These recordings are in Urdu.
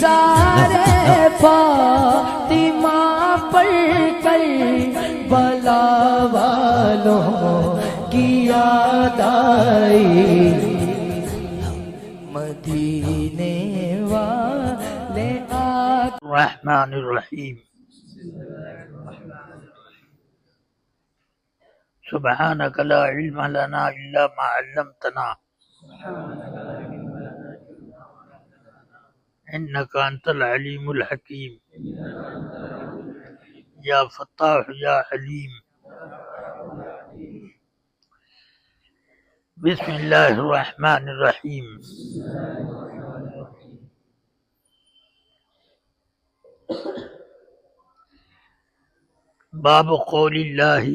نثار فاطمہ پڑھ کر بلا والوں کی یاد آئی، مدینے والے الرحمن الرحیم سبحانک لا علم لنا الا ما علمتنا انک انت العلیم الحکیم یا فتاح یا علیم. بسم اللہ الرحمن الرحیم. باب قول اللہ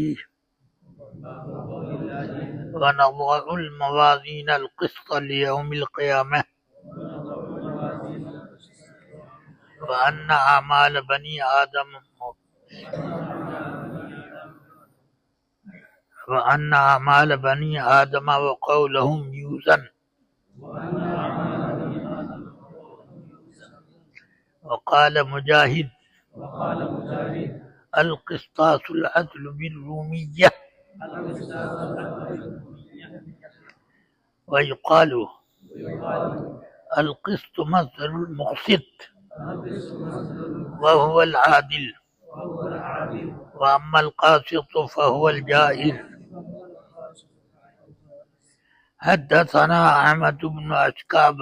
ونضع الموازین القسط لیوم القیامہ وأن أعمال بني آدم وقولهم يوزن. وقال مجاهد القسطاس العدل بالرومية. ويقال القسط مصدر المقسط وهو العادل، وأما القاسط فهو الجائر. حدثنا أحمد بن أشكاب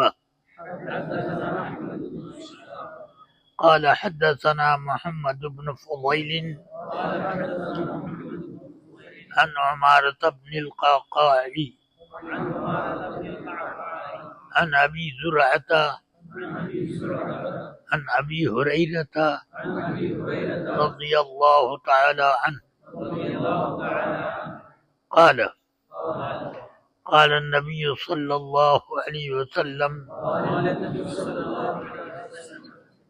قال حدثنا محمد بن فضيل عن عمارة بن القعقاع عن أبي زرعة عن أبي هريرة رضي الله تعالى عنه قال قال النبي صلى الله عليه وسلم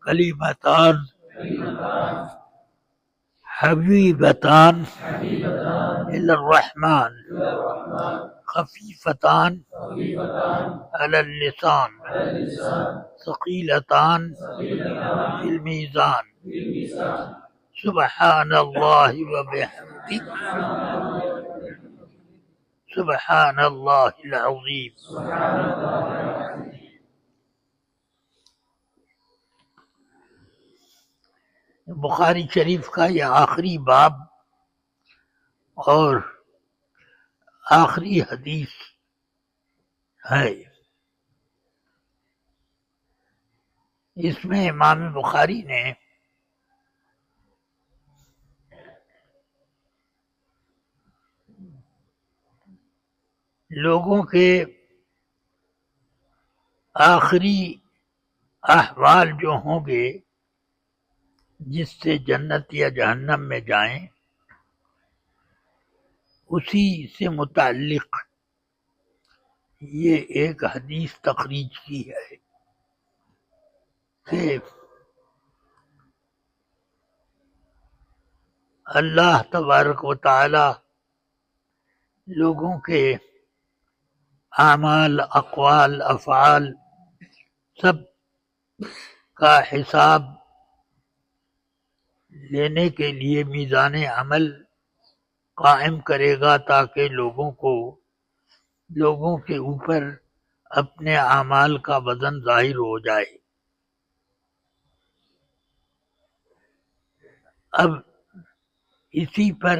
كلمتان حبيبتان إلى الرحمن خفيفتان على اللسان ثقيلتان في الميزان سبحان الله وبحمده سبحان الله العظيم. بخاری شریف کا یہ آخری باب اور آخری حدیث ہے. اس میں امام بخاری نے لوگوں کے آخری احوال جو ہوں گے جس سے جنت یا جہنم میں جائیں، اسی سے متعلق یہ ایک حدیث تخریج کی ہے کہ اللہ تبارک و تعالی لوگوں کے اعمال، اقوال، افعال سب کا حساب لینے کے لیے میزان عمل قائم کرے گا تاکہ لوگوں کے اوپر اپنے اعمال کا وزن ظاہر ہو جائے. اب اسی پر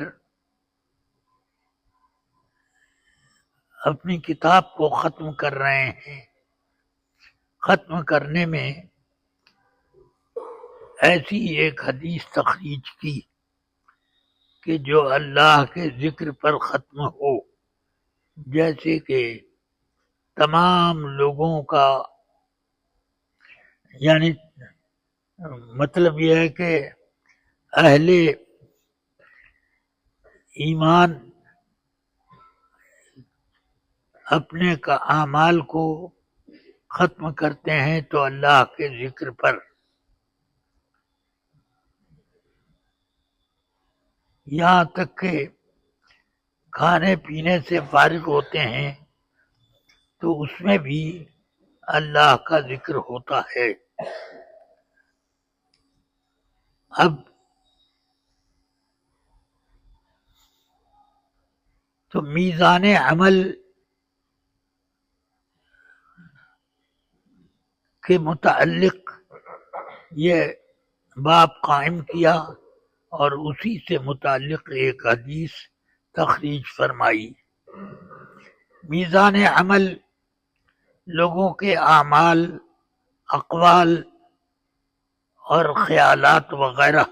اپنی کتاب کو ختم کر رہے ہیں. ختم کرنے میں ایسی ایک حدیث تخریج کی کہ جو اللہ کے ذکر پر ختم ہو، جیسے کہ تمام لوگوں کا، یعنی مطلب یہ ہے کہ اہل ایمان اپنے کا اعمال کو ختم کرتے ہیں تو اللہ کے ذکر پر، یہاں تک کہ کھانے پینے سے فارغ ہوتے ہیں تو اس میں بھی اللہ کا ذکر ہوتا ہے. اب تو میزان عمل کے متعلق یہ باب قائم کیا اور اسی سے متعلق ایک حدیث تخریج فرمائی۔ میزان عمل لوگوں کے اعمال، اقوال اور خیالات وغیرہ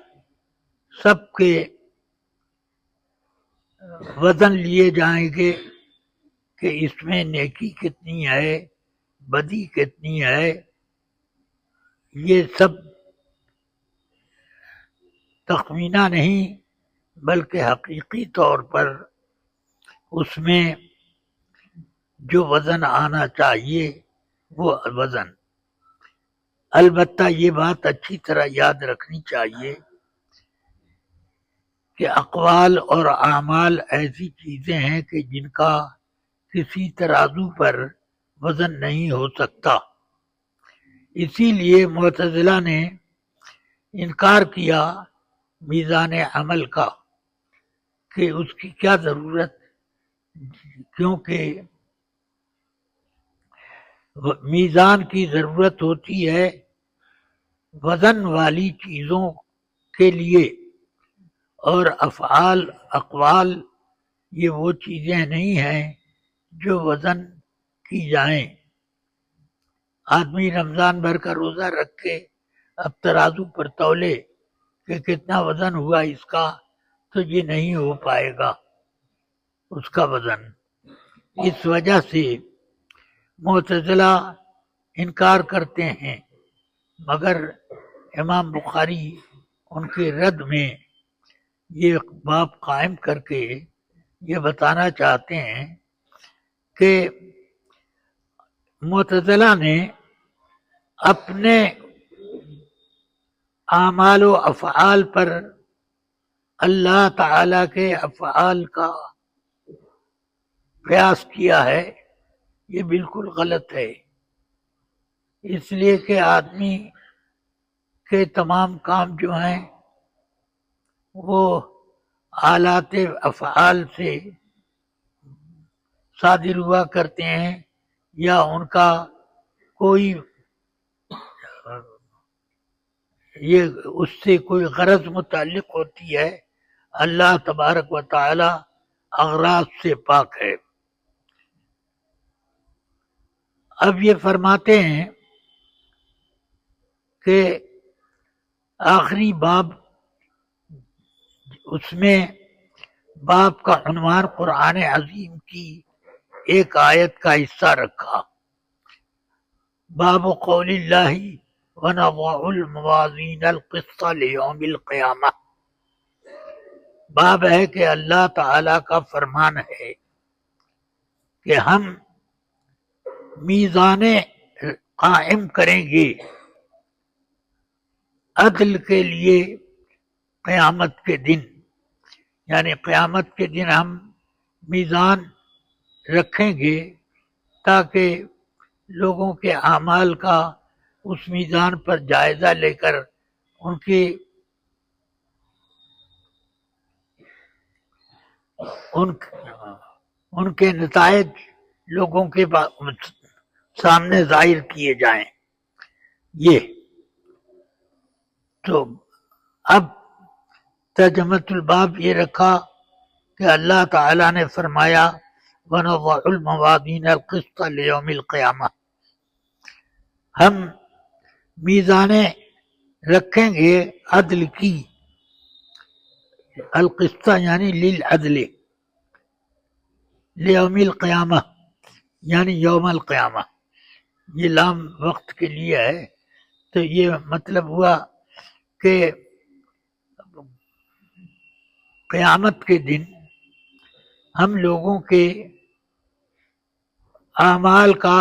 سب کے وزن لیے جائیں گے کہ اس میں نیکی کتنی ہے، بدی کتنی ہے۔ یہ سب تخمینہ نہیں بلکہ حقیقی طور پر اس میں جو وزن آنا چاہیے وہ وزن۔ البتہ یہ بات اچھی طرح یاد رکھنی چاہیے کہ اقوال اور اعمال ایسی چیزیں ہیں کہ جن کا کسی ترازو پر وزن نہیں ہو سکتا۔ اسی لیے معتزلہ نے انکار کیا میزان عمل کا کہ اس کی کیا ضرورت، کیونکہ میزان کی ضرورت ہوتی ہے وزن والی چیزوں کے لیے، اور افعال اقوال یہ وہ چیزیں نہیں ہیں جو وزن کی جائیں۔ آدمی رمضان بھر کا روزہ رکھ کے اب ترازو پر تولے کہ کتنا وزن ہوا اس کا، تو یہ نہیں ہو پائے گا اس کا وزن۔ اس وجہ سے معتزلہ انکار کرتے ہیں، مگر امام بخاری ان کے رد میں یہ باب قائم کر کے یہ بتانا چاہتے ہیں کہ معتزلہ نے اپنے اعمال و افعال پر اللہ تعالی کے افعال کا قیاس کیا ہے۔ یہ بالکل غلط ہے، اس لیے کہ آدمی کے تمام کام جو ہیں وہ آلات افعال سے صادر ہوا کرتے ہیں، یا ان کا کوئی یہ اس سے کوئی غرض متعلق ہوتی ہے۔ اللہ تبارک و تعالی اغراض سے پاک ہے۔ اب یہ فرماتے ہیں کہ آخری باب، اس میں باب کا عنوان قرآن عظیم کی ایک آیت کا حصہ رکھا، باب قول اللہ وَنَضَعُ الْمَوَازِينَ الْقِسْطَ لِيَوْمِ الْقِيَامَةِ۔ باب ہے کہ اللہ تعالی کا فرمان ہے کہ ہم میزان قائم کریں گے عدل کے لیے قیامت کے دن، یعنی قیامت کے دن ہم میزان رکھیں گے تاکہ لوگوں کے اعمال کا اس میزان پر جائزہ لے کر ان کے نتائج لوگوں کے سامنے ظاہر کیے جائیں۔ یہ تو اب ترجمۃ الباب یہ رکھا کہ اللہ تعالی نے فرمایا وَنَضَعُ الْمَوَازِينَ الْقِسْطَ لِيَوْمِ الْقِيَامَةِ، ہم میزانیں رکھیں گے عدل کی، القسط یعنی للعدل، لیوم القیامہ یعنی یوم القیامہ، یہ لام وقت کے لیے ہے، تو یہ مطلب ہوا کہ قیامت کے دن ہم لوگوں کے اعمال کا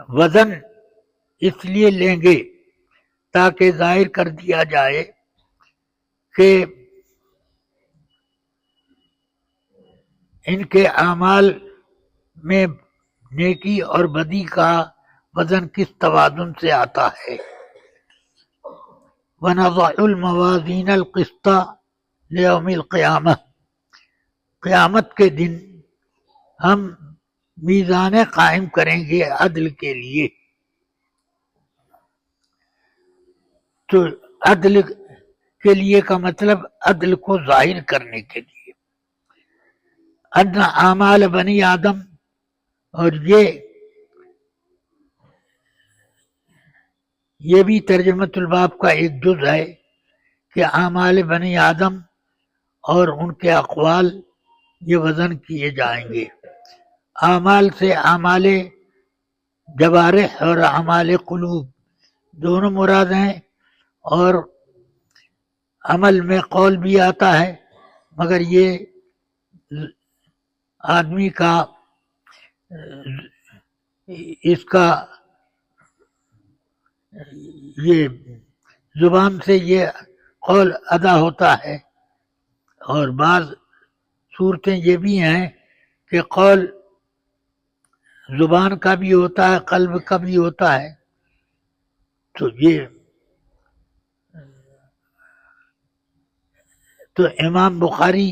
وزن اس لیے لیں گے تاکہ ظاہر کر دیا جائے کہ ان کے اعمال میں نیکی اور بدی کا وزن کس توازن سے آتا ہے؟ وَنَضَعُ الْمَوَازِينَ الْقِسْطَ لِيَوْمِ الْقِيَامَةِ، قیامت کے دن ہم میزان قائم کریں گے عدل کے لیے. تو عدل کے لیے کا مطلب عدل کو ظاہر کرنے کے لیے. ان اعمال بنی آدم، اور یہ بھی ترجمۃ الباب کا ایک جز ہے کہ اعمال بنی آدم اور ان کے اقوال یہ وزن کیے جائیں گے. اعمال سے اعمال جوارح اور اعمال قلوب دونوں مراد ہیں، اور عمل میں قول بھی آتا ہے، مگر یہ آدمی کا اس کا یہ زبان سے یہ قول ادا ہوتا ہے. اور بعض صورتیں یہ بھی ہیں کہ قول زبان کا بھی ہوتا ہے، قلب کا بھی ہوتا ہے. تو امام بخاری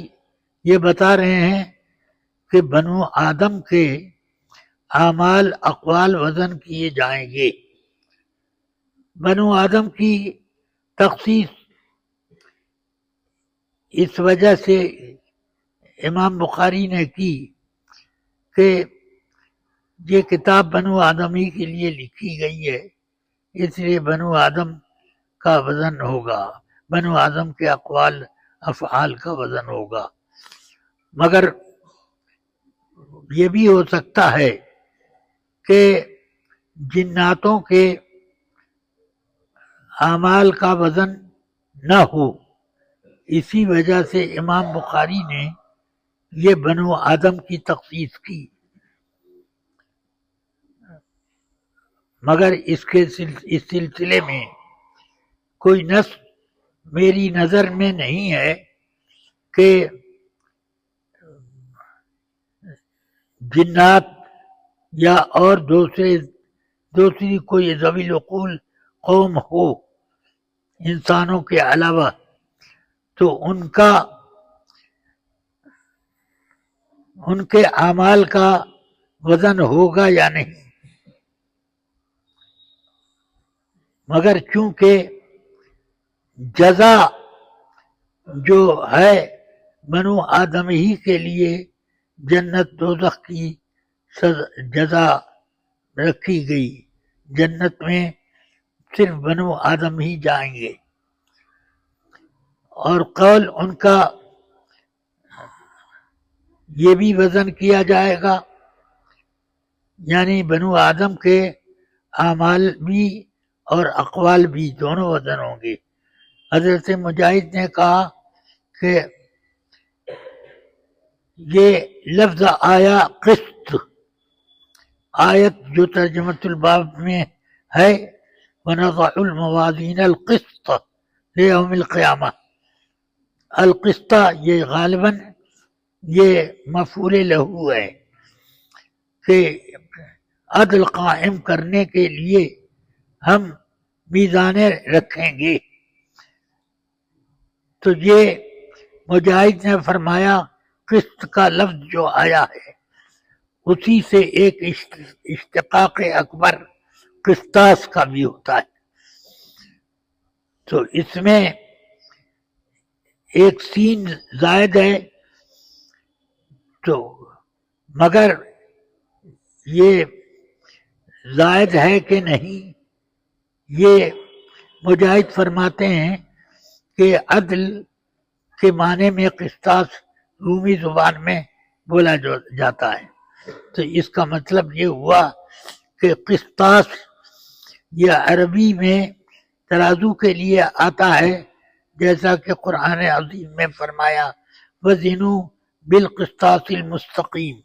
یہ بتا رہے ہیں کہ بنو آدم کے اعمال اقوال وزن کیے جائیں گے. بنو آدم کی تخصیص اس وجہ سے امام بخاری نے کی کہ یہ کتاب بنو آدمی کے لیے لکھی گئی ہے، اس لیے بنو آدم کا وزن ہوگا، بنو آدم کے اقوال افعال کا وزن ہوگا. مگر یہ بھی ہو سکتا ہے کہ جناتوں کے اعمال کا وزن نہ ہو، اسی وجہ سے امام بخاری نے یہ بنو آدم کی تخصیص کی. مگر اس سلسلے میں کوئی نص میری نظر میں نہیں ہے کہ جنات یا اور دوسری کوئی ذوی العقول قوم ہو انسانوں کے علاوہ تو ان کے اعمال کا وزن ہوگا یا نہیں. مگر چونکہ جزا جو ہے بنو آدم ہی کے لیے جنت دوزخ کی جزا رکھی گئی، جنت میں صرف بنو آدم ہی جائیں گے. اور قول ان کا یہ بھی وزن کیا جائے گا، یعنی بنو آدم کے اعمال بھی اور اقوال بھی دونوں وزن ہوں گے. حضرت مجاہد نے کہا کہ یہ لفظ آیا قسط، آیت جو ترجمۃ الباب میں ہے وَنَضَعُ الْمَوَازِينَ الْقِسْطَ لِيَوْمِ الْقِيَامَةِ، القسط یہ غالباً یہ مفعول لہو ہے کہ عدل قائم کرنے کے لیے ہم میزانیں رکھیں گے. تو یہ مجاہد نے فرمایا قسط کا لفظ جو آیا ہے اسی سے ایک اشتقاق اکبر قسطاس کا بھی ہوتا ہے. تو اس میں ایک سین زائد ہے، تو مگر یہ زائد ہے کہ نہیں یہ مجاہد فرماتے ہیں کہ عدل کے معنی میں قسطاس رومی زبان میں بولا جاتا ہے. تو اس کا مطلب یہ ہوا کہ قسطاس یہ عربی میں ترازو کے لیے آتا ہے، جیسا کہ قرآن عظیم میں فرمایا وَزِنُوا بِالْقِسْطَاسِ الْمُسْتَقِيمِ،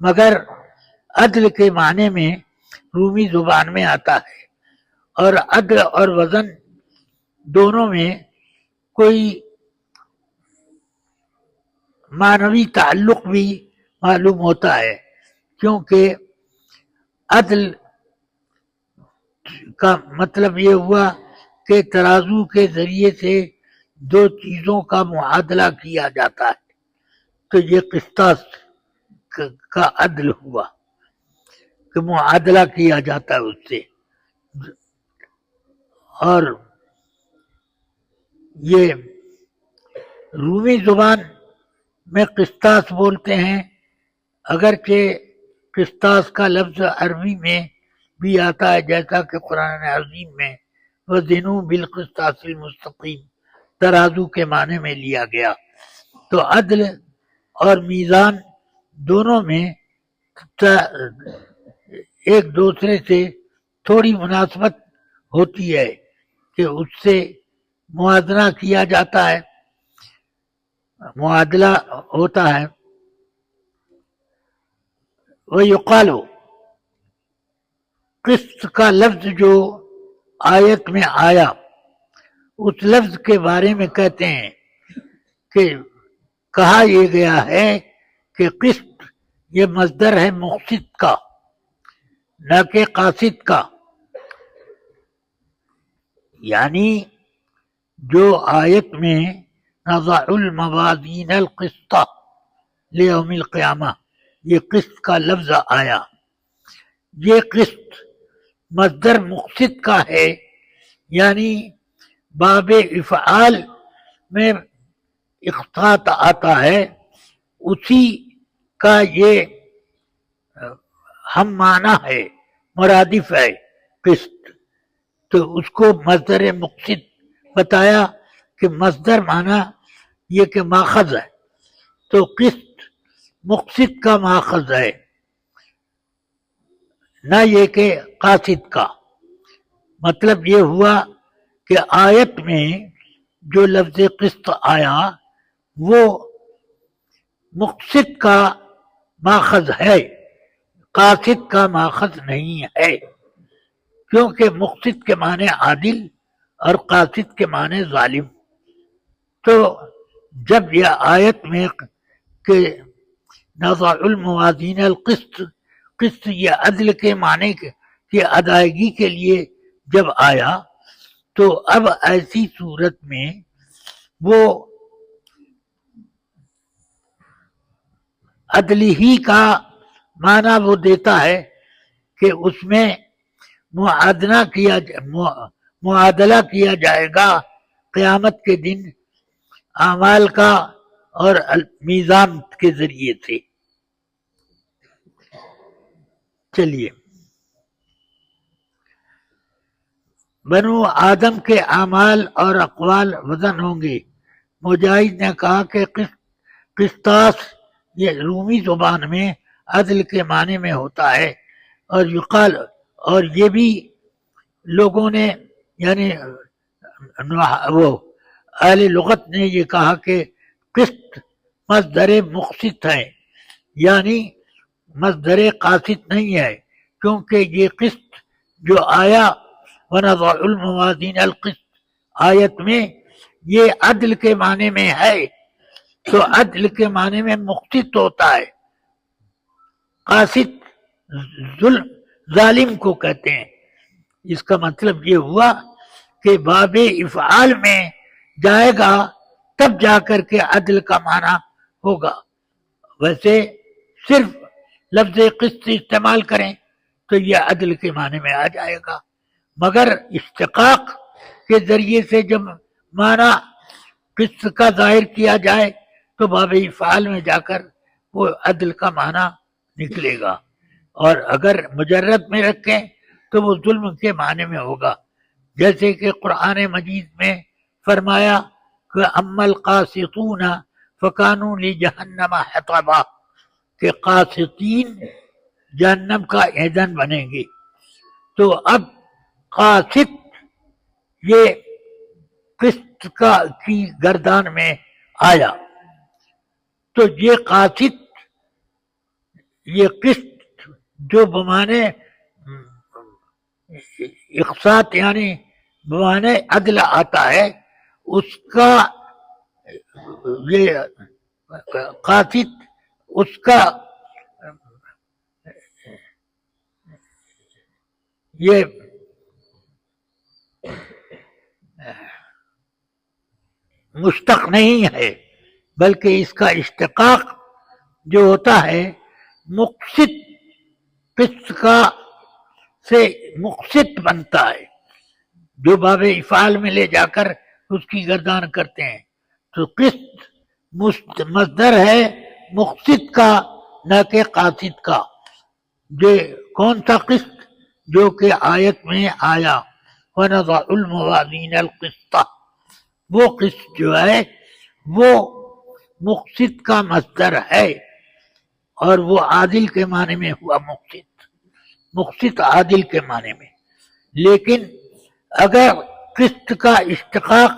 مگر عدل کے معنی میں رومی زبان میں آتا ہے. اور عدل اور وزن دونوں میں کوئی معنوی تعلق بھی معلوم ہوتا ہے، کیونکہ عدل کا مطلب یہ ہوا کہ ترازو کے ذریعے سے دو چیزوں کا معادلہ کیا جاتا ہے، تو یہ قسطاس کا عدل ہوا کہ معادلہ کیا جاتا ہے اس سے. اور یہ رومی زبان میں قسطاس بولتے ہیں، اگرچہ قسطاس کا لفظ عربی میں بھی آتا ہے، جیسا کہ قرآن عظیم میں وَزِنُوا بِالْقِسْطَاسِ الْمُسْتَقِيمِ ترازو کے معنی میں لیا گیا. تو عدل اور میزان دونوں میں ایک دوسرے سے تھوڑی مناسبت ہوتی ہے کہ اس سے موازنہ کیا جاتا ہے، معادلہ ہوتا ہے. وَيُقَالُ قسط کا لفظ جو آیت میں آیا اس لفظ کے بارے میں کہتے ہیں کہ کہا یہ گیا ہے کہ قسط یہ مصدر ہے مقسط کا، نہ کہ قاسط کا. یعنی جو آیت میں نضع الموازین القسط لیوم القیامہ یہ قسط کا لفظ آیا، یہ قسط مصدر مقسط کا ہے، یعنی باب افعال میں اقساط آتا ہے، اسی کا یہ ہم معنی ہے، مرادف ہے قسط. تو اس کو مصدر مقسط بتایا کہ مصدر معنی یہ کہ ماخذ ہے، تو قسط مقسط کا ماخذ ہے، نہ یہ کہ قاسط کا. مطلب یہ ہوا کہ آیت میں جو لفظ قسط آیا وہ مقسط کا ماخذ ہے، قاسط کا ماخذ نہیں ہے، کیونکہ مقسط کے معنی عادل اور قاسط کے معنی ظالم. تو جب یہ آیت میں کہ نضع الموازین القسط، قسط یہ عدل کے معنی کی ادائیگی کے لیے جب آیا تو اب ایسی صورت میں وہ عدل ہی کا معنی وہ دیتا ہے کہ اس میں معادلہ کیا جائے گا قیامت کے دن اعمال کا اور میزان کے ذریعے سے. چلیے، بنو آدم کے اعمال اور اقوال وزن ہوں گے. مجاہد نے کہا کہ قسطاس یہ رومی زبان میں عدل کے معنی میں ہوتا ہے، اور یقال اور یہ بھی لوگوں نے یعنی وہ اہل لغت نے یہ کہا کہ قسط مصدر مقسط ہے، یعنی مصدر قاسط نہیں ہے، کیونکہ یہ قسط جو آیا وَنَضَعُ الْمَوَازِينَ الْقِسْطَ آیت میں یہ عدل کے معنی میں ہے، تو عدل کے معنی میں مقسط ہوتا ہے. قاسط ظالم کو کہتے ہیں. اس کا مطلب یہ ہوا کہ باب افعال میں جائے گا تب جا کر کے عدل کا معنی ہوگا. ویسے صرف لفظ قسط استعمال کریں تو یہ عدل کے معنی میں آ جائے گا، مگر اشتقاق کے ذریعے سے جب معنی قسط کا ظاہر کیا جائے تو باب افعال میں جا کر وہ عدل کا معنی نکلے گا، اور اگر مجرد میں رکھیں تو وہ ظلم کے معنی میں ہوگا، جیسے کہ قرآن مجید میں فرمایا کہ اما القاسطون فکانوا لجہنم حطبا، کہ قاسطین جہنم کا ایندھن بنیں گے. تو اب قاسط یہ قسط کی گردان میں آیا، تو یہ قاسط یہ قسط جو بمانے اقساط یعنی بمانے عدل آتا ہے، اس کا یہ قاسط اس کا یہ مشتق نہیں ہے، بلکہ اس کا اشتقاق جو ہوتا ہے مقصد قسط کا سے مقصد بنتا ہے، جو باب افعال میں لے جا کر اس کی گردان کرتے ہیں. تو قسط مصدر ہے مقصد کا نہ کہ قاصد کا. جو کون سا قسط؟ جو کہ آیت میں آیا وَنَضَعُ الْمَوَازِينَ الْقِسْطَ، وہ قسط جو ہے وہ مقصد کا مصدر ہے، اور وہ عادل کے معنی میں ہوا مقصد عادل کے معنی میں. لیکن اگر قسط کا اشتقاق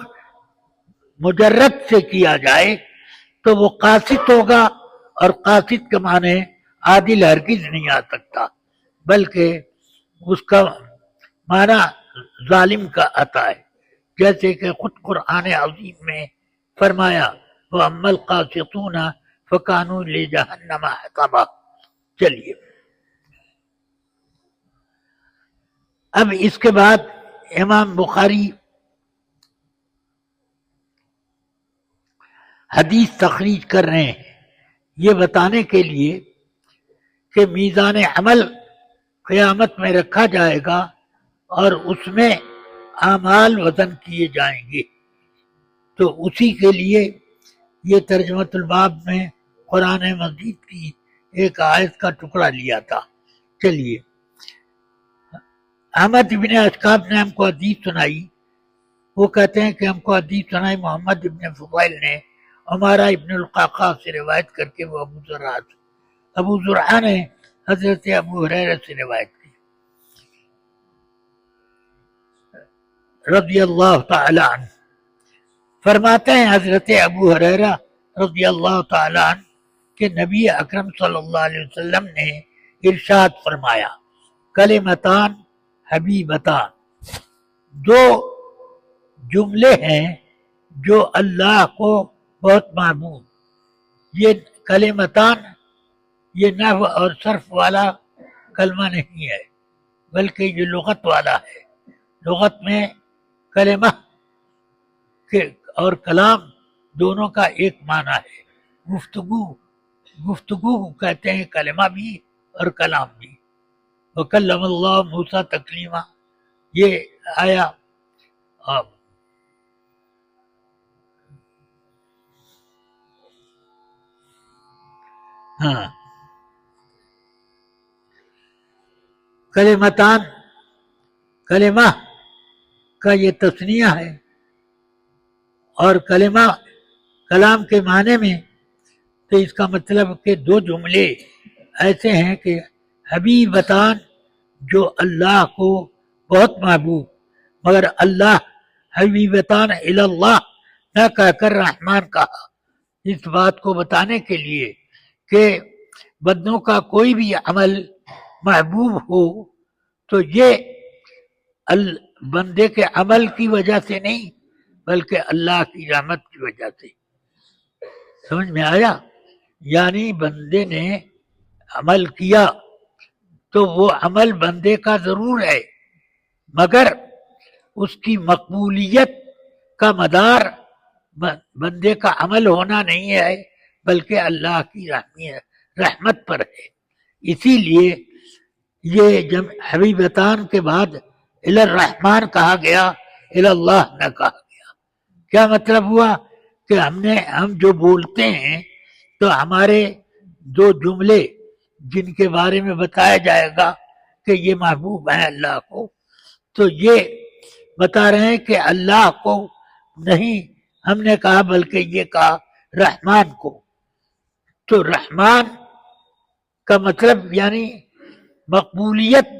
مجرد سے کیا جائے تو وہ قاصد ہوگا، اور قاصد کے معنی عادل ہرگز نہیں آ سکتا، بلکہ اس کا معنی ظالم کا آتا ہے، جیسے کہ خود قرآن عظیم میں فرمایا وَأَمَّا الْقَاسِطُونَ فَكَانُوا لِجَهَنَّمَ حَطَبًا. چلیے اب اس کے بعد امام بخاری حدیث تخریج کر رہے ہیں یہ بتانے کے لیے کہ میزان عمل قیامت میں رکھا جائے گا اور اس میں اعمال وزن کیے جائیں گے. تو اسی کے لیے یہ ترجمۃ الباب میں قرآن مجید کی ایک آیت کا ٹکڑا لیا تھا. چلیے احمد ابن اشکاب نے ہم کو حدیث سنائی. وہ کہتے ہیں کہ ہم کو حدیث سنائی محمد ابن فضیل نے عمارہ ابن القعقاع سے روایت کر کے، وہ ابو زرعہ نے حضرت ابو ہریرہ سے روایت کی رضی اللہ تعالی عنہ. فرماتے ہیں حضرت ابو ہریرہ رضی اللہ تعالی عنہ کہ نبی اکرم صلی اللہ علیہ وسلم نے ارشاد فرمایا کلمتان حبیبتان، دو جملے ہیں جو اللہ کو بہت محبوب. یہ کلمتان یہ نحو اور صرف والا کلمہ نہیں ہے، بلکہ یہ لغت والا ہے. لغت میں کلمہ اور کلام دونوں کا ایک معنی ہے. گفتگو کہتے ہیں کلمہ بھی اور کلام بھی. وَكَلَّمَ اللَّهُ مُوسَىٰ تَكْلِيمًا، یہ آیا. ہاں کلمتان، کلمہ کا یہ تثنیہ ہے، اور کلمہ کلام کے معنی میں تو اس کا مطلب کہ دو جملے ایسے ہیں کہ حبیبتان جو اللہ کو بہت محبوب، مگر اللہ حبیبتان الی اللہ نہ کہہ کر رحمان کہا، اس بات کو بتانے کے لیے کہ بندوں کا کوئی بھی عمل محبوب ہو تو یہ بندے کے عمل کی وجہ سے نہیں بلکہ اللہ کی رحمت کی وجہ سے. سمجھ میں آیا؟ یعنی بندے نے عمل کیا تو وہ عمل بندے کا ضرور ہے، مگر اس کی مقبولیت کا مدار بندے کا عمل ہونا نہیں ہے بلکہ اللہ کی رحمت پر ہے. اسی لیے یہ حبیبتان کے بعد الی الرحمن کہا گیا، الی اللہ نہ کہا گیا. کیا مطلب ہوا کہ ہم جو بولتے ہیں تو ہمارے دو جملے جن کے بارے میں بتایا جائے گا کہ یہ محبوب ہیں اللہ کو، تو یہ بتا رہے ہیں کہ اللہ کو نہیں ہم نے کہا بلکہ یہ کہا رحمان کو. تو رحمان کا مطلب یعنی مقبولیت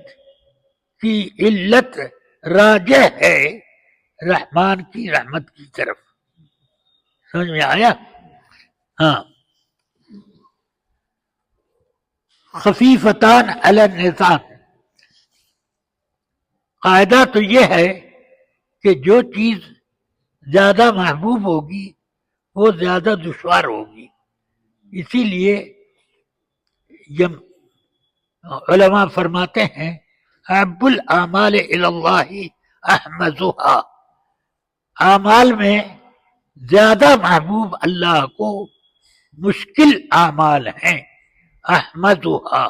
کی علت راجع ہے رحمان کی رحمت کی طرف. سمجھ میں آیا؟ ہاں. خفیفتان علی النسان، قاعدہ تو یہ ہے کہ جو چیز زیادہ محبوب ہوگی وہ زیادہ دشوار ہوگی. اسی لیے علماء فرماتے ہیں احب الاعمال الی اللہ احمدها، اعمال میں زیادہ محبوب اللہ کو مشکل اعمال ہیں، احمدها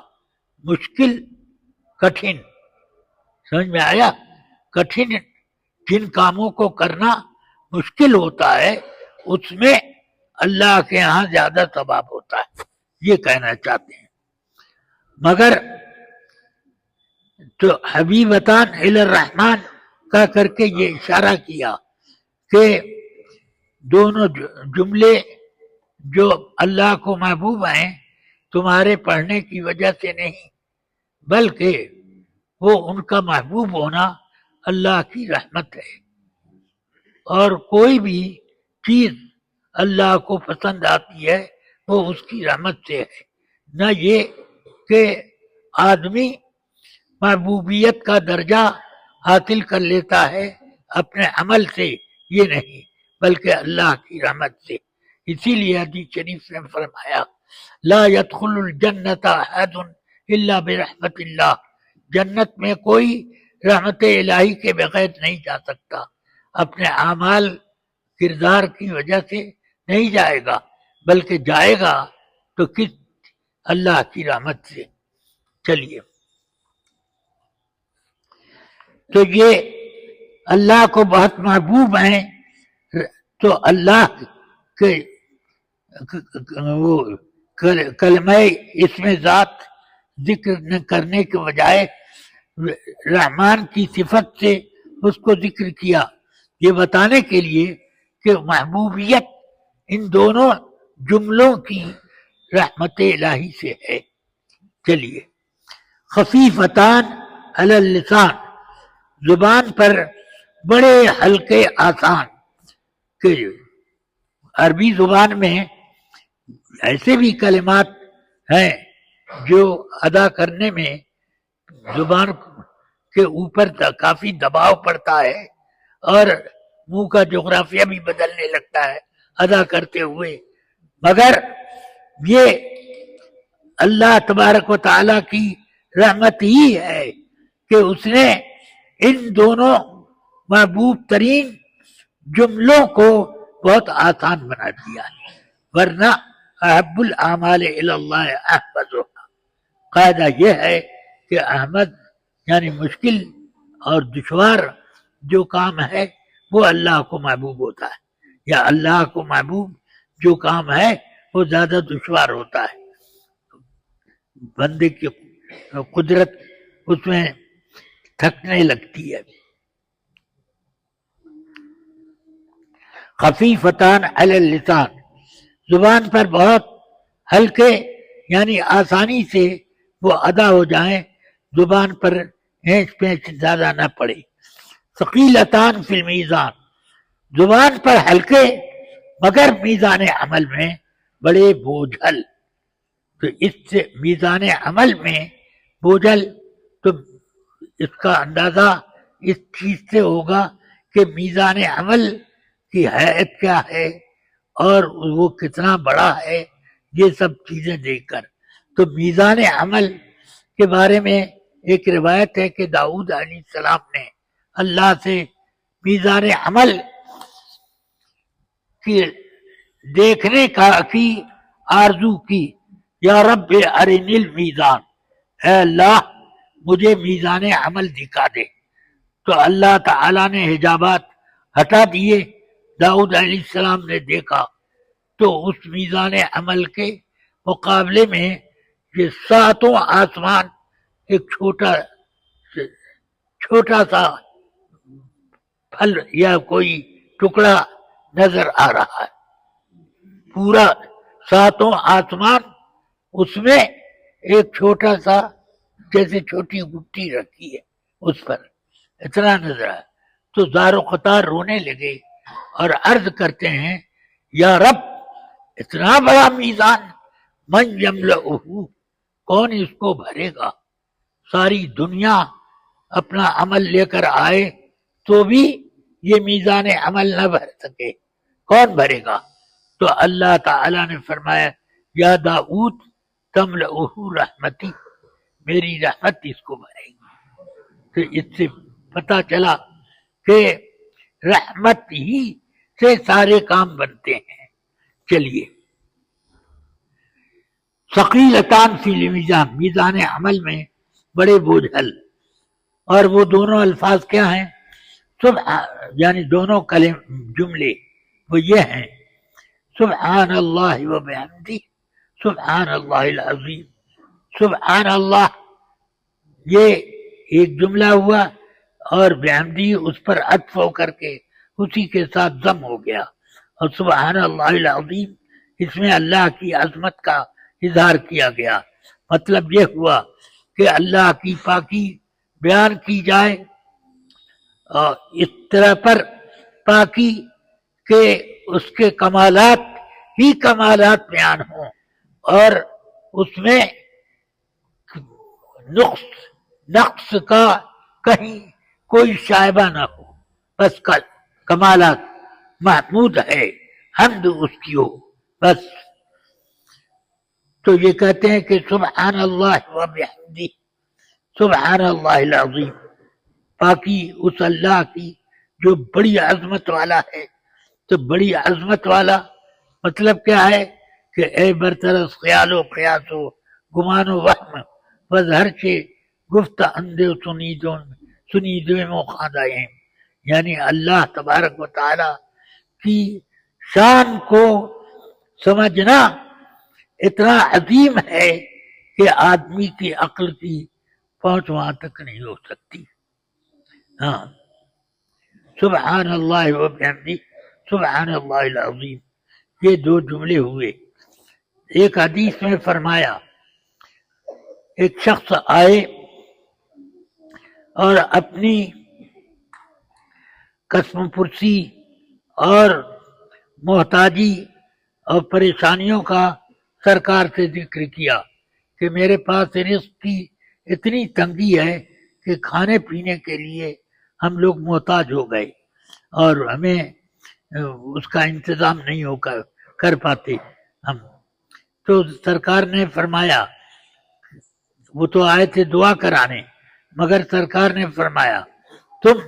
مشکل کٹھن، سمجھ میں آیا؟ کٹھن جن کاموں کو کرنا مشکل ہوتا ہے اس میں اللہ کے ہاں زیادہ ثواب ہوتا ہے، یہ کہنا چاہتے ہیں۔ مگر تو حبیبتان الی الرحمن کا کر کے یہ اشارہ کیا کہ دونوں جملے جو اللہ کو محبوب ہیں تمہارے پڑھنے کی وجہ سے نہیں، بلکہ وہ ان کا محبوب ہونا اللہ کی رحمت ہے، اور کوئی بھی چیز اللہ کو پسند آتی ہے وہ اس کی رحمت سے ہے، نہ یہ کہ آدمی محبوبیت کا درجہ حاصل کر لیتا ہے اپنے عمل سے، یہ نہیں بلکہ اللہ کی رحمت سے۔ اسی لیے حدیث شریف نے فرمایا لا يدخل الجنت احد الا برحمت اللہ، جنت میں کوئی رحمت الہی کے بغیر نہیں جا سکتا، اپنے اعمال کردار کی وجہ سے نہیں جائے گا، بلکہ جائے گا تو کس اللہ کی رحمت سے۔ چلیے، تو یہ اللہ کو بہت محبوب ہیں، تو اللہ کے وہ کلمہ اسم ذات ذکر کرنے کے بجائے رحمان کی صفت سے اس کو ذکر کیا، یہ بتانے کے لیے کہ محبوبیت ان دونوں جملوں کی رحمت الہی سے ہے۔ چلیے، خفیفتان علی اللسان، زبان پر بڑے ہلکے آسان، کہ عربی زبان میں ایسے بھی کلمات ہیں جو ادا کرنے میں زبان کے اوپر کافی دباؤ پڑتا ہے اور منہ کا جغرافیہ بھی بدلنے لگتا ہے ادا کرتے ہوئے، مگر یہ اللہ تبارک و تعالی کی رحمت ہی ہے کہ اس نے ان دونوں محبوب ترین جملوں کو بہت آسان بنا دیا ہے، ورنہ احب الاعمال الی اللہ احمدها، قاعدہ یہ ہے کہ احمد یعنی مشکل اور دشوار جو کام ہے وہ اللہ کو محبوب ہوتا ہے، یا اللہ کو محبوب جو کام ہے وہ زیادہ دشوار ہوتا ہے، بندے کی قدرت اس میں تھکنے لگتی ہے۔ خفیفتان علی اللسان، زبان پر بہت ہلکے یعنی آسانی سے وہ ادا ہو جائیں، زبان پر ہینچ پینچ زیادہ نہ پڑے۔ ثقیلتان فی المیزان، زبان پر ہلکے مگر میزان عمل میں بڑے بوجھل، تو اس سے میزان عمل میں بوجھل، تو اس کا اندازہ اس چیز سے ہوگا کہ میزان عمل کی حیثیت کیا ہے اور وہ کتنا بڑا ہے، یہ سب چیزیں دیکھ کر۔ تو میزان عمل کے بارے میں ایک روایت ہے کہ داؤد علیہ السلام نے اللہ سے میزان عمل کی دیکھنے کی آرزو کی، یا رب ارنی المیزان، اے اللہ مجھے میزان عمل دکھا دے۔ تو اللہ تعالیٰ نے حجابات ہٹا دیے، داؤد علیہ السلام نے دیکھا تو اس میزان عمل کے مقابلے میں یہ ساتوں آسمان ایک چھوٹا سا پھل یا کوئی ٹکڑا نظر آ رہا ہے، پورا ساتوں آسمان اس میں ایک چھوٹا سا جیسے چھوٹی گٹی رکھی ہے اس پر اتنا نظر آیا، تو زار و قطار رونے لگے اور عرض کرتے ہیں یا رب اتنا بڑا میزان من یملؤہ، کون اس کو بھرے گا؟ ساری دنیا اپنا عمل لے کر آئے تو بھی یہ میزان عمل نہ بھر سکے، کون بھرے گا؟ تو اللہ تعالی نے فرمایا یا داؤد تملؤہ رحمتی، میری رحمت اس کو بھرے گی۔ تو اس سے پتہ چلا کہ رحمت ہی سے سارے کام بنتے ہیں. چلیے، ثقیلتان فی المیزان، میزان عمل میں بڑے بوجھل. اور وہ دونوں الفاظ کیا ہیں؟ یعنی دونوں جملے وہ یہ ہیں: سبحان اللہ و بحمدہ، سبحان اللہ العظیم. سبحان اللہ یہ ایک جملہ ہوا، اور بحمدہ اس پر عطف ہو کر کے اسی کے ساتھ ضم ہو گیا. اور سبحان اللہ العظیم اس میں اللہ کی عظمت کا اظہار کیا گیا. مطلب یہ ہوا کہ اللہ کی پاکی بیان کی جائے، اور اس طرح پر پاکی کہ اس کے کمالات ہی کمالات بیان ہوں، اور اس میں نقص کا کہیں کوئی شائبہ نہ ہو. بس کمالات محمود ہے، حمد اس کی ہو بس. تو یہ کہتے ہیں کہ سبحان اللہ و بحمدہ، سبحان اللہ العظیم، پاکی اس اللہ کی جو بڑی عظمت والا ہے. تو بڑی عظمت والا مطلب کیا ہے کہ اے برطرف خیال و قیاس و گمان و وہم وظہر سے گفت اندے و سنیدویں مخاندائیں. یعنی اللہ تبارک و تعالی کی شان کو سمجھنا اتنا عظیم ہے کہ آدمی کی عقل کی پہنچ وہاں تک نہیں ہو سکتی. ہاں، سبحان اللہ و بحمدہ، سبحان اللہ العظیم، یہ دو جملے ہوئے. ایک حدیث میں فرمایا ایک شخص آئے اور اپنی قسم پرسی اور محتاجی اور پریشانیوں کا سرکار سے ذکر کیا کہ میرے پاس رزق کی اتنی تنگی ہے کہ کھانے پینے کے لیے ہم لوگ محتاج ہو گئے اور ہمیں اس کا انتظام نہیں ہو کر پاتے ہم. تو سرکار نے فرمایا، وہ تو آئے تھے دعا کرانے، مگر سرکار نے فرمایا تم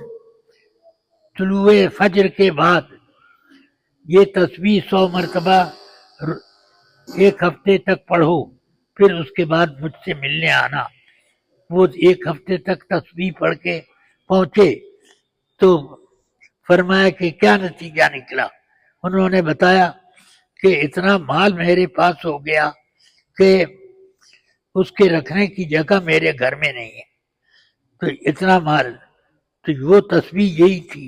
طلوع فجر کے بعد یہ تسبیح 100 مرتبہ ایک ہفتے تک پڑھو، پھر اس کے بعد مجھ سے ملنے آنا. وہ ایک ہفتے تک تسبیح پڑھ کے پہنچے تو فرمایا کہ کیا نتیجہ نکلا. انہوں نے بتایا کہ اتنا مال میرے پاس ہو گیا کہ اس کے رکھنے کی جگہ میرے گھر میں نہیں ہے. تو اتنا مال، تو وہ تسبیح یہی تھی،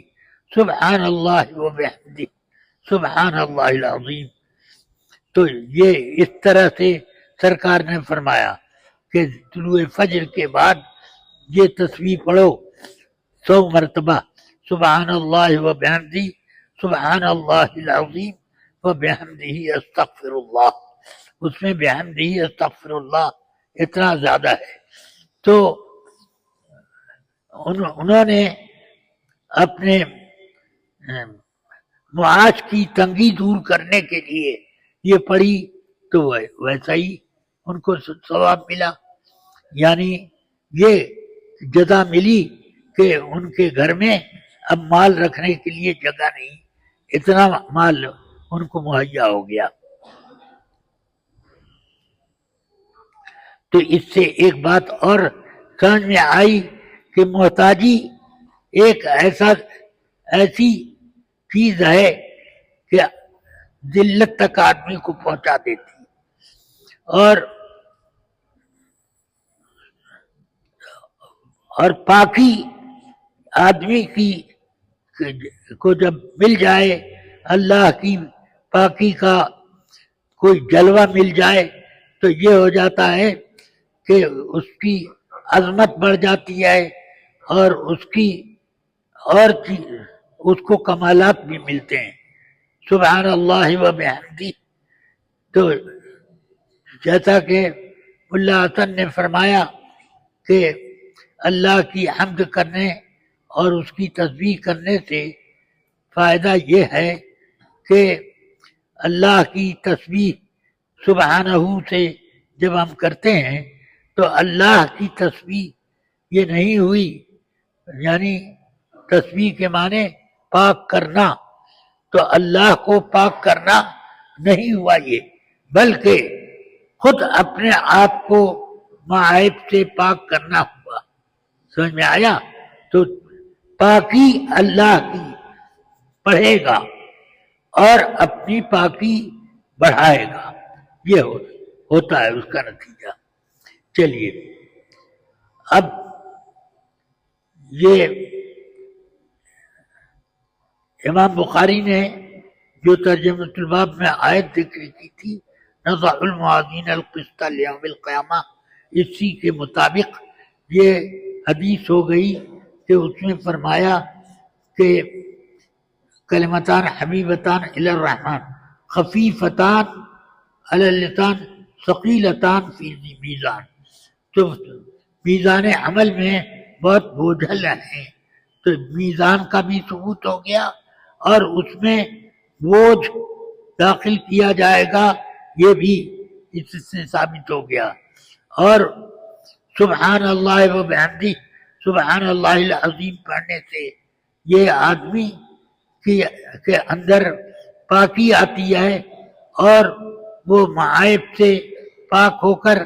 سبحان اللہ و بحمدہ، سبحان اللہ العظیم. تو یہ اس طرح سے سرکار نے فرمایا کہ طلوع فجر کے بعد یہ تسبیح پڑھو 100 مرتبہ، سبحان اللہ و بحمدہ، سبحان اللہ العظیم و بحمدہ استغفر اللہ. اس میں بحمدہ استغفر اللہ اتنا زیادہ ہے. تو انہوں نے اپنے معاش کی تنگی دور کرنے کے لیے یہ پڑھی تو ویسا ہی ان کو ثواب ملا. یعنی یہ جزا ملی کہ ان کے گھر میں اب مال رکھنے کے لیے جگہ نہیں، اتنا مال ان کو مہیا ہو گیا. تو اس سے ایک بات اور سمجھ میں آئی کہ محتاجی ایک ایسی چیز ہے کہ ذلت تک آدمی کو پہنچا دیتی، اور پاکی آدمی کی کو جب مل جائے، اللہ کی پاکی کا کوئی جلوہ مل جائے تو یہ ہو جاتا ہے کہ اس کی عظمت بڑھ جاتی ہے، اور اس کو کمالات بھی ملتے ہیں. سبحان اللہ و بحمدہ. تو جیسا کہ ملا حسن نے فرمایا کہ اللہ کی حمد کرنے اور اس کی تسبیح کرنے سے فائدہ یہ ہے کہ اللہ کی تسبیح سبحانہ سے جب ہم کرتے ہیں تو اللہ کی تسبیح یہ نہیں ہوئی یعنی تسبیح کے معنی پاک کرنا، تو اللہ کو پاک کرنا نہیں ہوا یہ، بلکہ خود اپنے آپ کو معائب سے پاک کرنا ہوا۔ سمجھ میں آیا؟ تو پاکی اللہ کی پڑھے گا اور اپنی پاکی بڑھائے گا، یہ ہوتا ہے اس کا نتیجہ۔ چلیے اب یہ امام بخاری نے جو ترجمۃ الباب میں آیت ذکر کی تھی، نضع الموازین القسط لیوم القیامہ، اسی کے مطابق یہ حدیث ہو گئی کہ اس میں فرمایا کہ کلمتان حبیبتان الی الرحمن خفیفتان علی اللسان ثقیلتان فی المیزان، تو میزان عمل میں بہت بوجھل ہیں، تو میزان کا بھی ثبوت ہو گیا اور اس میں بوجھ داخل کیا جائے گا، یہ بھی اس سے ثابت ہو گیا۔ اور سبحان اللہ و بحمدہ، سبحان اللہ العظیم پڑھنے سے یہ آدمی کے اندر پاکی آتی ہے اور وہ معائب سے پاک ہو کر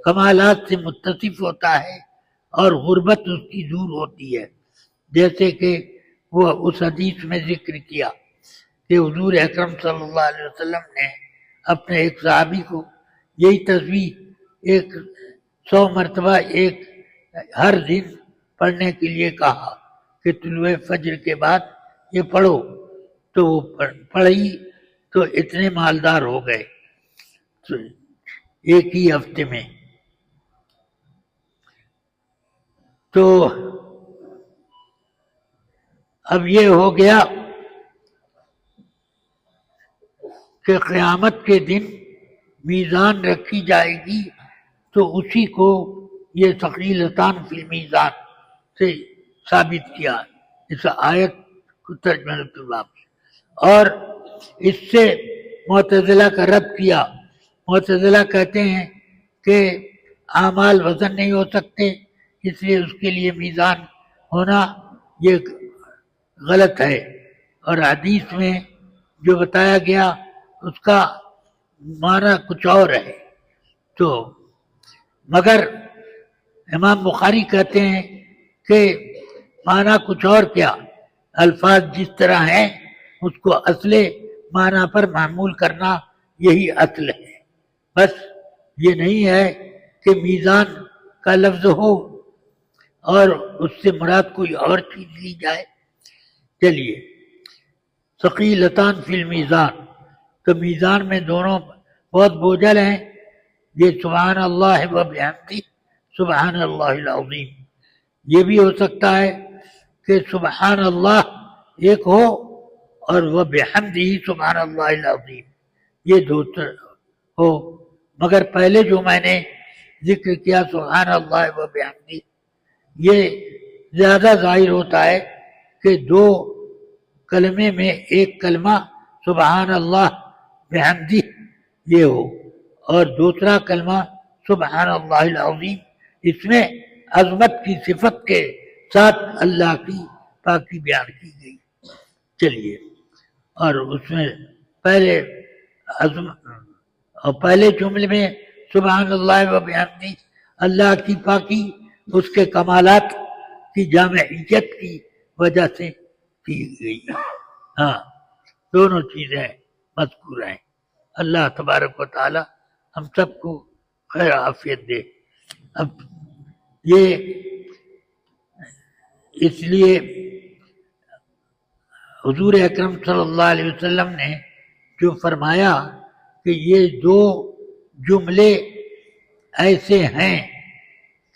کمالات سے متصف ہوتا ہے اور غربت اس کی دور ہوتی ہے، جیسے کہ وہ اس حدیث میں ذکر کیا کہ حضور اکرم صلی اللہ علیہ وسلم نے اپنے ایک صحابی کو یہی تسبیح 100 مرتبہ ہر دن پڑھنے کے لیے کہا کہ طلوع فجر کے بعد یہ پڑھو، تو وہ پڑھی تو اتنے مالدار ہو گئے ایک ہی ہفتے میں۔ تو اب یہ ہو گیا کہ قیامت کے دن میزان رکھی جائے گی، تو اسی کو یہ ثقیلتان فی المیزان سے ثابت کیا اس آیت کو ترجمہ الباب، اور اس سے معتزلہ کا رد کیا۔ معتزلہ کہتے ہیں کہ اعمال وزن نہیں ہو سکتے، اس لیے اس کے لیے میزان ہونا یہ غلط ہے، اور حدیث میں جو بتایا گیا اس کا معنی کچھ اور ہے۔ تو مگر امام بخاری کہتے ہیں کہ معنی کچھ اور کیا، الفاظ جس طرح ہیں اس کو اصل معنی پر معمول کرنا یہی اصل ہے، بس یہ نہیں ہے کہ میزان کا لفظ ہو اور اس سے مراد کوئی اور چیز لی جائے۔ چلیے ثقیلتان فی المیزان، تو میزان میں دونوں بہت بوجھل ہیں، یہ سبحان اللہ و بحمدہ سبحان اللہ العظیم، یہ بھی ہو سکتا ہے کہ سبحان اللہ ایک ہو اور وہ بحمدہ سبحان اللہ العظیم، یہ دو ہو، مگر پہلے جو میں نے ذکر کیا سبحان اللہ و بحمدہ، یہ زیادہ ظاہر ہوتا ہے کہ دو کلمے میں ایک کلمہ سبحان اللہ بحمدہ یہ ہو، اور دوسرا کلمہ سبحان اللہ العظیم، اس میں عظمت کی صفت کے ساتھ اللہ کی پاکی بیان کی گئی۔ چلیے، اور اس میں پہلے جملے میں سبحان اللہ و بحمدہ اللہ کی پاکی اس کے کمالات کی جامعیت کی وجہ سے کی گئی۔ ہاں، دونوں چیزیں مذکور ہیں۔ اللہ تبارک و تعالی ہم سب کو خیر عافیت دے۔ اب یہ اس لیے حضور اکرم صلی اللہ علیہ وسلم نے جو فرمایا کہ یہ دو جملے ایسے ہیں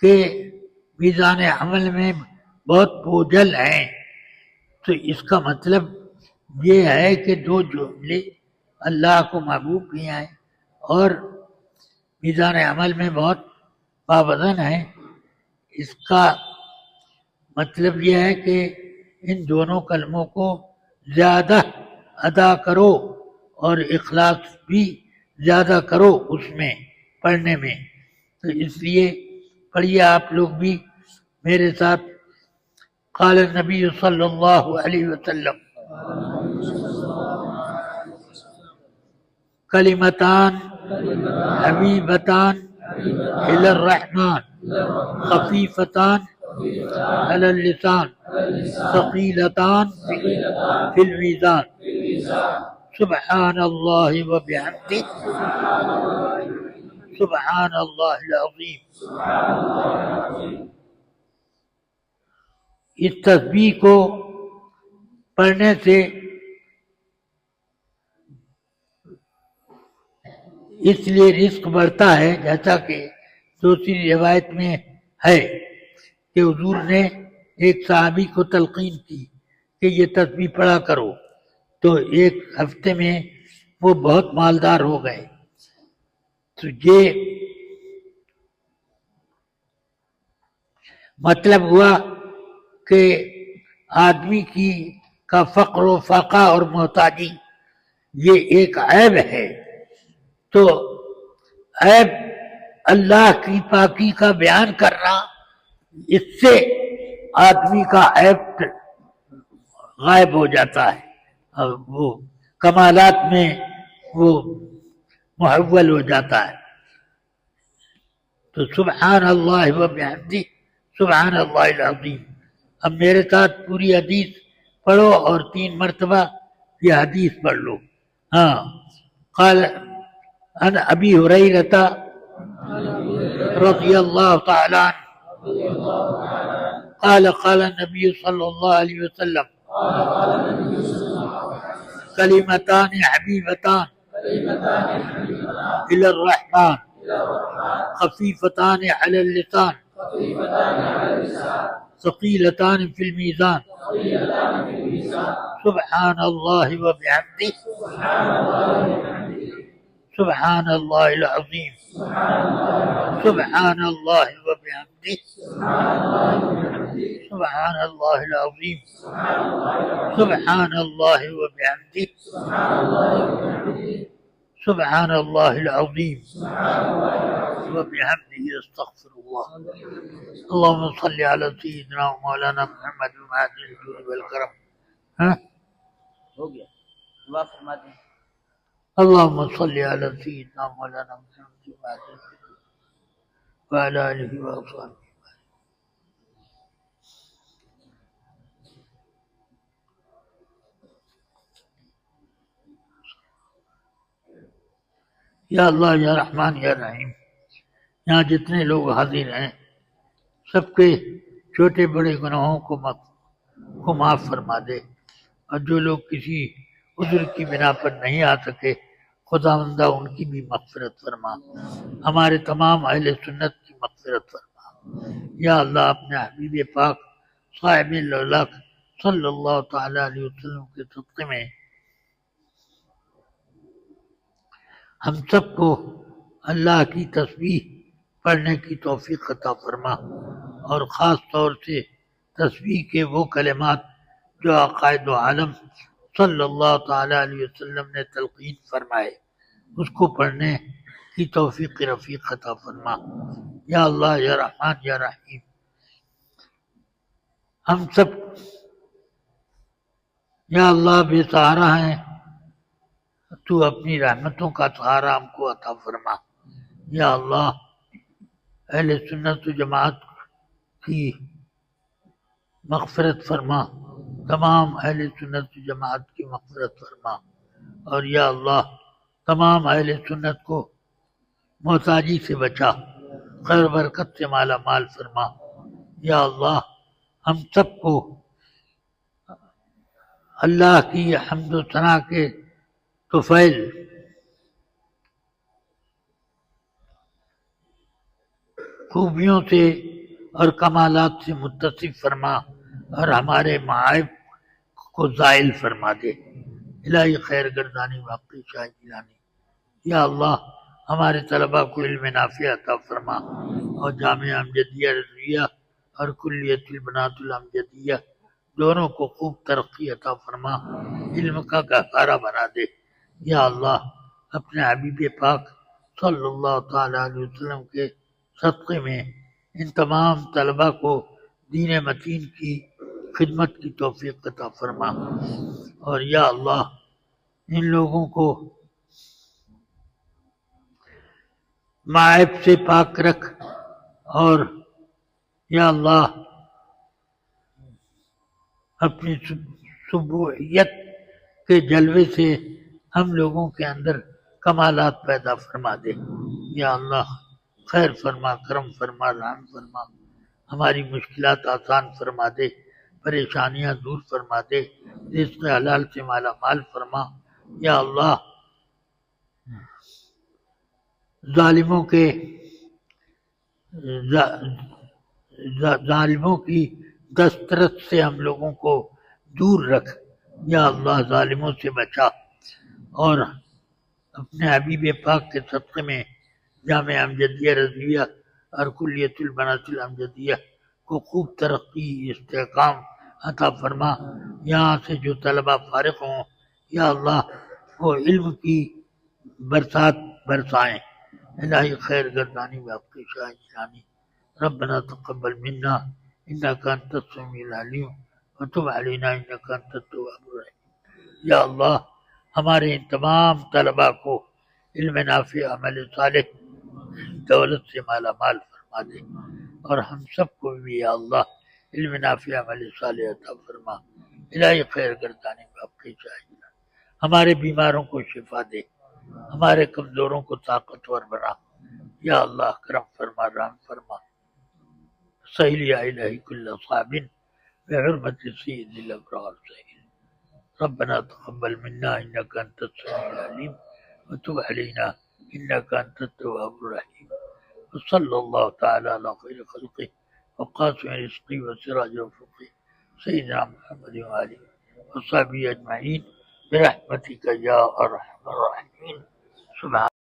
کہ میزان عمل میں بہت بوجھل ہیں، تو اس کا مطلب یہ ہے کہ دو جملے اللہ کو محبوب بھی ہیں اور میزان عمل میں بہت پابند ہیں۔ اس کا مطلب یہ ہے کہ ان دونوں کلموں کو زیادہ ادا کرو اور اخلاص بھی زیادہ کرو اس میں پڑھنے میں۔ تو اس لیے پڑھیے آپ لوگ بھی میرے ساتھ قال النبی صلی اللہ علیہ وسلم کلمتان حبیبتان الی الرحمن خفیفتان علی اللسان ثقیلتان فی المیزان سبحان اللہ وبحمدہ سبحان اللہ العظیم۔ اس تسبیح کو پڑھنے سے اس لیے رزق بڑھتا ہے، جیسا کہ دوسری روایت میں ہے کہ حضور نے ایک صحابی کو تلقین کی کہ یہ تسبیح پڑھا کرو، تو ایک ہفتے میں وہ بہت مالدار ہو گئے۔ تو یہ مطلب ہوا کہ آدمی کا فقر و فاقہ اور محتاجی یہ ایک عیب ہے، تو عیب اللہ کی پاکی کا بیان کرنا، اس سے آدمی کا عیب غائب ہو جاتا ہے اور وہ کمالات میں وہ محول ہو جاتا ہے۔ تو سبحان اللہ وبحمدہ سبحان اللہ العظیم۔ اب میرے ساتھ پوری حدیث پڑھو اور 3 مرتبہ یہ حدیث پڑھ لو۔ ہاں، قال عن ابی ہریرہ رضی اللہ تعالی عنہ قال قال النبی صلی اللہ علیہ وسلم کلمتان حبیبتان الی الرحمن خفیفتان علی اللسان ثقیلتان فی المیزان سبحان اللہ وبحمدہ سبحان اللہ العظیم سبحان اللہ وبحمدہ سبحان اللہ العظیم سبحان اللہ وبحمدہ سبحان اللہ العظیم وبحمدہ استغفر اللہ۔ اللہم صلی علی سیدنا و مولانا محمد المعدل الجود والکرم۔ ہو گیا، دعا فرما دیں۔ اللہم صلی علی سیدنا و مولانا محمد المعدل الجود وعلی آلہ وصحبہ۔ یا اللہ یا رحمان یا رحیم، یہاں جتنے لوگ حاضر ہیں سب کے چھوٹے بڑے گناہوں کو معاف فرما دے، اور جو لوگ کسی عذر کی بنا پر نہیں آ سکے خداوندہ ان کی بھی مغفرت فرما، ہمارے تمام اہل سنت کی مغفرت فرما۔ یا اللہ اپنے حبیب پاک صاحب اللہ صلی اللہ تعالی علیہ وسلم کے صدقے میں ہم سب کو اللہ کی تسبیح پڑھنے کی توفیق عطا فرما، اور خاص طور سے تسبیح کے وہ کلمات جو عقائد عالم صلی اللہ تعالی علیہ وسلم نے تلقین فرمائے اس کو پڑھنے کی توفیق رفیق عطا فرما۔ یا اللہ یا رحمان یا رحیم، ہم سب یا اللہ بے سہارا ہیں، تو اپنی رحمتوں کا سہارا ہم کو عطا فرما۔ یا اللہ اہل سنت و جماعت کی مغفرت فرما، تمام اہل سنت و جماعت کی مغفرت فرما، اور یا اللہ تمام اہل سنت کو محتاجی سے بچا، خیر برکت سے مالا مال فرما۔ یا اللہ ہم سب کو اللہ کی حمد و ثنا کے طفیل خوبیوں سے اور کمالات سے متصف فرما، اور ہمارے معائب کو زائل فرما دے۔ الہی خیر گردانی واقعی شاہ جیلانی، یا اللہ ہمارے طلباء کو علم نافع عطا فرما، اور جامعہ امجدیہ رضویہ اور کلیت البنات الامجدیہ دونوں کو خوب ترقی عطا فرما، علم کا گہوارہ بنا دے۔ یا اللہ اپنے حبیب پاک صلی اللہ تعالی علیہ وسلم کے صدقے میں ان تمام طلباء کو دین متین کی خدمت کی توفیق عطا فرما، اور یا اللہ ان لوگوں کو معائب سے پاک رکھ، اور یا اللہ اپنی سبوحیت کے جلوے سے ہم لوگوں کے اندر کمالات پیدا فرما دے۔ یا اللہ خیر فرما، کرم فرما، رحم فرما، ہماری مشکلات آسان فرما دے، پریشانیاں دور فرما دے، رزق حلال سے مالا مال فرما۔ یا اللہ ظالموں کی دسترس سے ہم لوگوں کو دور رکھ۔ یا اللہ ظالموں سے بچا، اور اپنے حبیب پاک کے صدقے میں جامعہ امجدیہ رضویہ اور کلیت البنات الامجدیہ کو خوب ترقی استحکام عطا فرما۔ یہاں سے جو طلبہ فارغ ہوں یا اللہ وہ علم کی برسات برسائیں۔ الہی خیر گردانی باقی شاہ جانی ربنا تقبل منا انک انت السمیع العلیم وتب علینا انک انت التواب الرحیم۔ یا اللہ ہمارے ان تمام طلباء کو علم نافع، عمل صالح، دولت سے مالا مال فرما دے، اور ہم سب کو بھی یا اللہ علم نافع، عمل صالح عطا فرما۔ الہی خیر گردانی باقی شاہ جانی ہمارے بیماروں کو شفا دے، ہمارے کمزوروں کو طاقتور بنا۔ یا اللہ کرم فرما، رحم فرما، سہیل یا الہی کل صعب بحرمت سید الابرار سہیل۔ ربنا تقبل منا انک انت السمیع العلیم وتب علینا انک انت التواب الرحیم، وصلی اللہ تعالی علی خیر خلقہ وقاسم رزقی وسراج افقی سیدنا محمد وآلہ وصحبہ اجمعین برحمتک یا ارحم الراحمین۔ سبحان